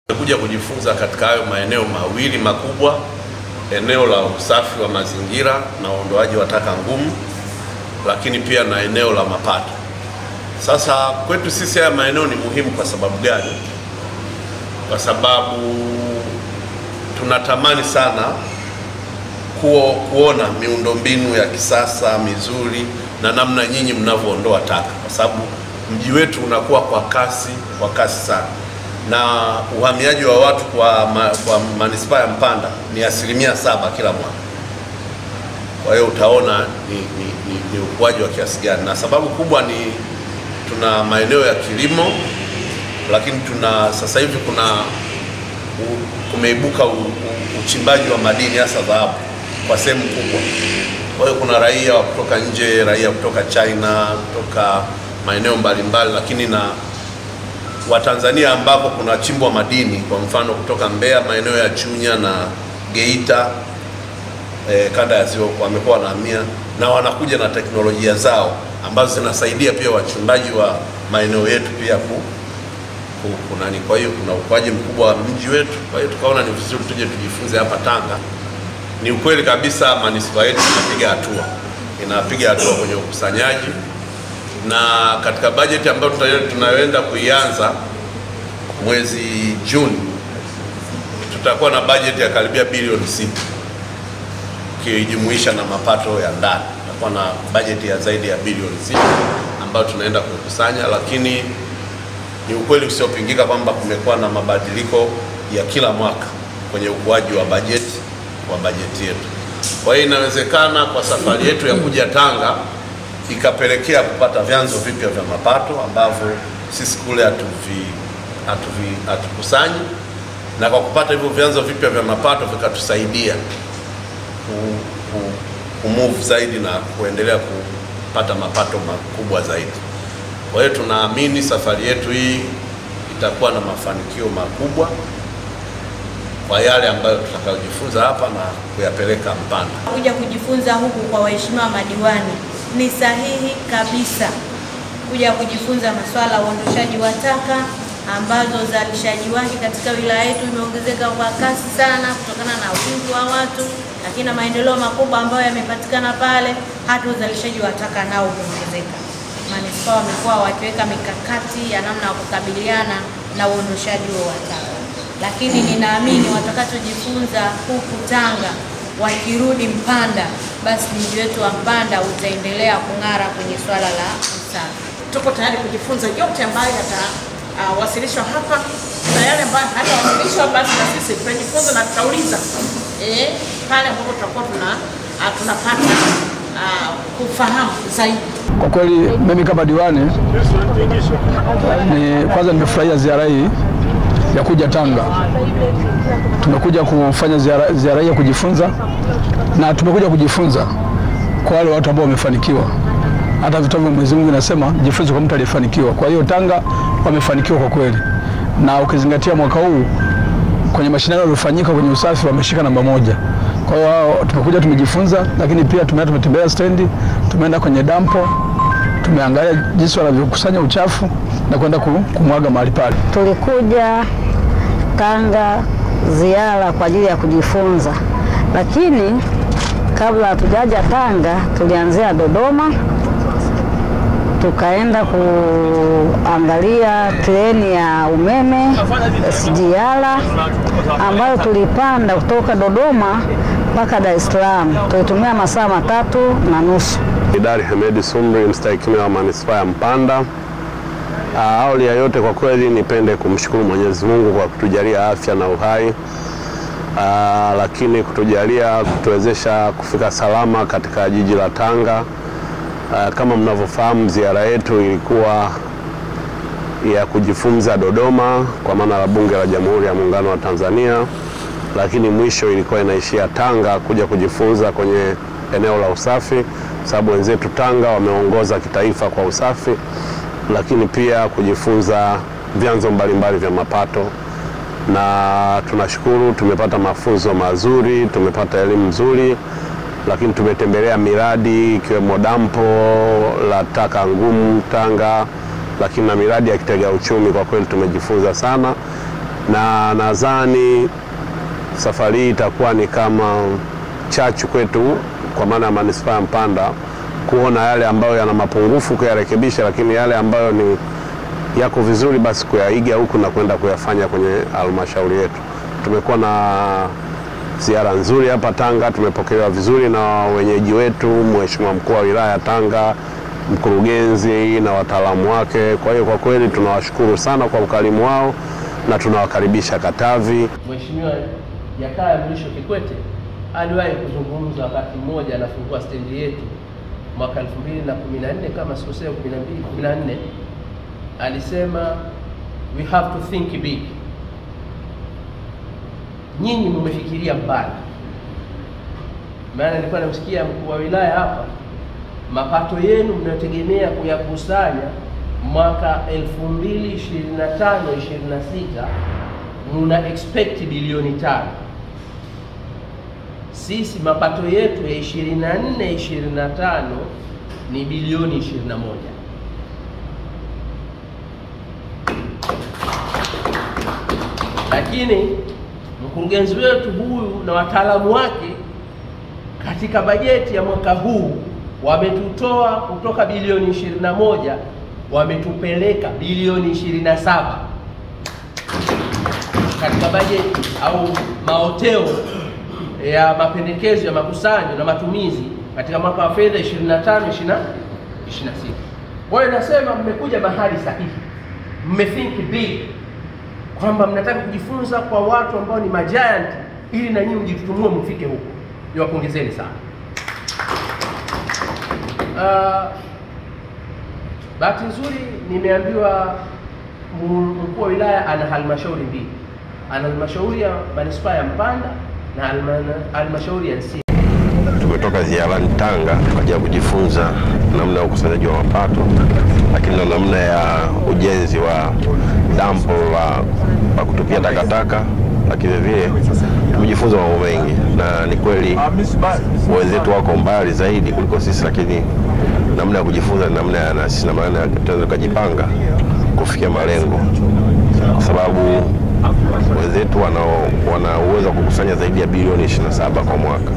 Tumekuja kujifunza katika hayo maeneo mawili makubwa, eneo la usafi wa mazingira na uondoaji wa taka ngumu, lakini pia na eneo la mapato. Sasa kwetu sisi haya maeneo ni muhimu kwa sababu gani? Kwa sababu tunatamani sana kuona miundombinu ya kisasa mizuri na namna nyinyi mnavyoondoa taka, kwa sababu mji wetu unakuwa kwa kasi sana, na uhamiaji wa watu kwa manispaa ya Mpanda ni 7% kila mwaka. Kwa hiyo utaona ni ukuaji wa kiasi gani, na sababu kubwa ni tuna maeneo ya kilimo, lakini sasa hivi kumeibuka uchimbaji wa madini hasa dhahabu kwa sehemu kubwa. Kwa hiyo kuna raia wa kutoka nje, raia kutoka China, kutoka maeneo mbalimbali, lakini na Watanzania ambapo kuna chimbwa madini, kwa mfano kutoka Mbeya, maeneo ya Chunya na Geita, kanda ya Ziwa, wamekuwa wanahamia na wanakuja na teknolojia zao ambazo zinasaidia pia wachimbaji wa maeneo yetu pia kunani. Kwa hiyo kuna ukuaji mkubwa wa mji wetu. Kwa hiyo tukaona ni vizuri tuje tujifunze hapa Tanga. Ni ukweli kabisa manispaa yetu inapiga hatua kwenye ukusanyaji, na katika bajeti ambayo tunayoenda kuianza mwezi Juni tutakuwa na bajeti ya karibia bilioni 6 ukijumuisha na mapato ya ndani. Tutakuwa na bajeti ya zaidi ya bilioni 6 ambayo tunaenda kukusanya, lakini ni ukweli usiopingika kwamba kumekuwa na mabadiliko ya kila mwaka kwenye ukuaji wa bajeti yetu. Kwa hiyo inawezekana kwa safari yetu ya kuja Tanga ikapelekea kupata vyanzo vipya vya mapato ambavyo sisi kule hatukusanyi, na kwa kupata hivyo vyanzo vipya vya mapato vikatusaidia kumove zaidi na kuendelea kupata mapato makubwa zaidi. Kwa hiyo tunaamini safari yetu hii itakuwa na mafanikio makubwa kwa yale ambayo tutakayojifunza hapa na kuyapeleka Mpanda. Kuja kujifunza huku kwa waheshimiwa madiwani ni sahihi kabisa, kuja kujifunza masuala ya uondoshaji wa taka ambazo uzalishaji wake katika wilaya yetu imeongezeka kwa kasi sana kutokana na wingi wa watu, lakini na maendeleo makubwa ambayo yamepatikana pale, hata uzalishaji wa taka nao umeongezeka. Manispaa wamekuwa wakiweka mikakati ya namna ya kukabiliana na uondoshaji wa taka, lakini ninaamini watakachojifunza huku Tanga wakirudi Mpanda, basi mji wetu wa Mpanda utaendelea kung'ara kwenye swala la usafi. Tuko tayari kujifunza yote ambayo yatawasilishwa hapa, na yale ambayo hayatawasilishwa basi na sisi tutajifunza na tutauliza pale ambapo tutakuwa tunapata kufahamu zaidi. Kwa kweli mimi kama diwani kwanza nimefurahia ziara hii ya kuja Tanga. Tumekuja kufanya ziara hii ya kujifunza, na tumekuja kujifunza kwa wale watu ambao wamefanikiwa. Hata vitabu vya Mwenyezi Mungu inasema jifunze kwa mtu aliyefanikiwa. Kwa hiyo Tanga wamefanikiwa kwa kweli, na ukizingatia mwaka huu kwenye mashindano yaliyofanyika kwenye usafi wameshika namba 1. Kwa hiyo tumekuja tumejifunza, lakini pia tumetembea stendi, tumeenda kwenye dampo, tumeangalia jinsi wanavyokusanya uchafu na kwenda kumwaga mahali pale. Tulikuja Tanga ziara kwa ajili ya kujifunza, lakini kabla hatujaja Tanga tulianzia Dodoma, tukaenda kuangalia treni ya umeme SGR ambayo tulipanda kutoka Dodoma mpaka Dar es Salaam. Tulitumia masaa 3.5. Idari Hamedi Sumri, mstahiki wa manispaa ya Mpanda. Awali ya yote kwa kweli nipende kumshukuru Mwenyezi Mungu kwa kutujalia afya na uhai, lakini kutuwezesha kufika salama katika jiji la Tanga. Kama mnavyofahamu, ziara yetu ilikuwa ya kujifunza Dodoma kwa maana la Bunge la Jamhuri ya Muungano wa Tanzania, lakini mwisho ilikuwa inaishia Tanga kuja kujifunza kwenye eneo la usafi, sababu wenzetu Tanga wameongoza kitaifa kwa usafi, lakini pia kujifunza vyanzo mbalimbali vya mapato. Na tunashukuru tumepata mafunzo mazuri, tumepata elimu nzuri, lakini tumetembelea miradi ikiwemo dampo la taka ngumu Tanga, lakini na miradi ya kitega uchumi. Kwa kweli tumejifunza sana, na nadhani safari hii itakuwa ni kama chachu kwetu kwa maana ya manispaa ya Mpanda kuona yale ambayo yana mapungufu kuyarekebisha, lakini yale ambayo ni yako vizuri basi kuyaiga huku na kwenda kuyafanya kwenye halmashauri yetu. Tumekuwa na ziara nzuri hapa Tanga, tumepokelewa vizuri na wenyeji wetu, Mheshimiwa Mkuu wa Wilaya ya Tanga, mkurugenzi na wataalamu wake. Kwa hiyo kwa kweli tunawashukuru sana kwa ukarimu wao na tunawakaribisha Katavi. Mheshimiwa Jakaya Mrisho Kikwete aliwahi kuzungumza wakati mmoja anafungua stendi yetu mwaka 2014 kama sikosea 14, alisema we have to think big. Nyinyi mmefikiria mbali. Maana nilikuwa namsikia mkuu wa wilaya hapa, mapato yenu mnayotegemea kuyakusanya mwaka 2025-26 muna expect bilioni 5. Sisi mapato yetu ya 24-25 ni bilioni 21. Lakini mkurugenzi wetu huyu na wataalamu wake katika bajeti ya mwaka huu wametutoa kutoka bilioni 21 wametupeleka bilioni 27 katika bajeti au maoteo ya mapendekezo ya makusanyo na matumizi katika mwaka wa fedha 25-26. Kwa hiyo nasema mmekuja mahali sahihi, mmethink big, kwamba mnataka kujifunza kwa watu ambao ni majiant ili na nyinyi mjitutumue mfike huko. Niwapongezeni sana. Bahati nzuri nimeambiwa mkuu wa wilaya ana halmashauri mbili. Ana halmashauri ya manispaa ya Mpanda na halmashauri ya Nsia. Tumetoka ziarani Tanga tukaja kujifunza namna ya ukusanyaji wa mapato, lakini na namna ya ujenzi wa dampo la kutupia takataka, lakini vile tumejifunza mambo mengi, na ni kweli wenzetu wako mbali zaidi kuliko sisi, lakini namna ya kujifunza ni namna ya nasi, na maana tunaweza kujipanga kufikia malengo, kwa sababu wenzetu wana uwezo wa kukusanya zaidi ya bilioni 27 kwa mwaka,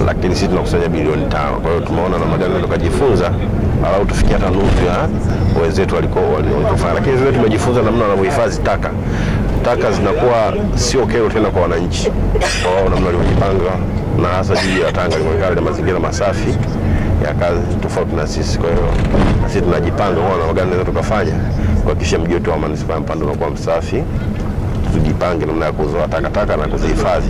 lakini sisi tunakusanya bilioni 5. Kwa hiyo tumeona namna gani tukajifunza au tufikie hata nusu ya wenzetu walikofanya. Lakini vile tumejifunza namna wanavyohifadhi taka. Taka zinakuwa sio kero tena kwa wananchi, kwa wao namna walivyojipanga, na hasa jiji la Tanga limekali na mazingira masafi ya kazi tofauti na sisi. Kwa hiyo sisi tunajipanga kwa namna gani tunaweza tukafanya kuhakikisha mji wetu wa manispaa ya Mpanda unakuwa msafi. Tujipange namna ya kuzoa takataka na kuzihifadhi.